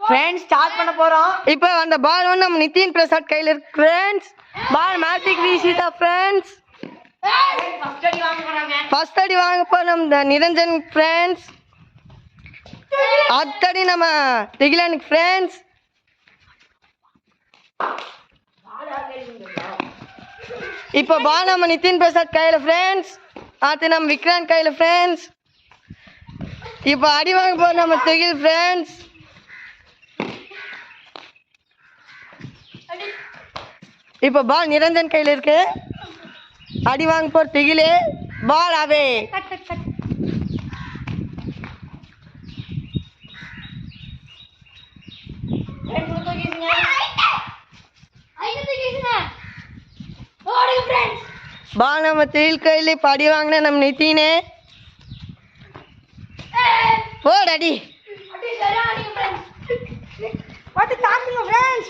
Friends start பண்ண போறோம் இப்போ அந்த பால் வந்து நம்ம நிதின் பிரசாத் கையில இருக்கு फ्रेंड्स பால் மேஜிக் வீசிதா फ्रेंड्स ஃபர்ஸ்ட் அடி வாங்க போறோம் நம்ம நிரஞ்சன் फ्रेंड्स அடுத்தடி நம்ம திகிலனுக்கு फ्रेंड्स இப்போ பால் நம்ம நிதின் பிரசாத் கையில फ्रेंड्स அடுத்து நம்ம விக்ராந்த் கையில फ्रेंड्स இப்போ அடி வாங்க போறோம் நம்ம திகில் फ्रेंड्स இப்போ பால் நிரஞ்சன் கையில இருக்கு அடி வாங்க போற திகிலே பால் அவே பால் நம்ம திகில் கையில அடி வாங்கின நம்ம நிதினே போடு அடி What is happening, friends?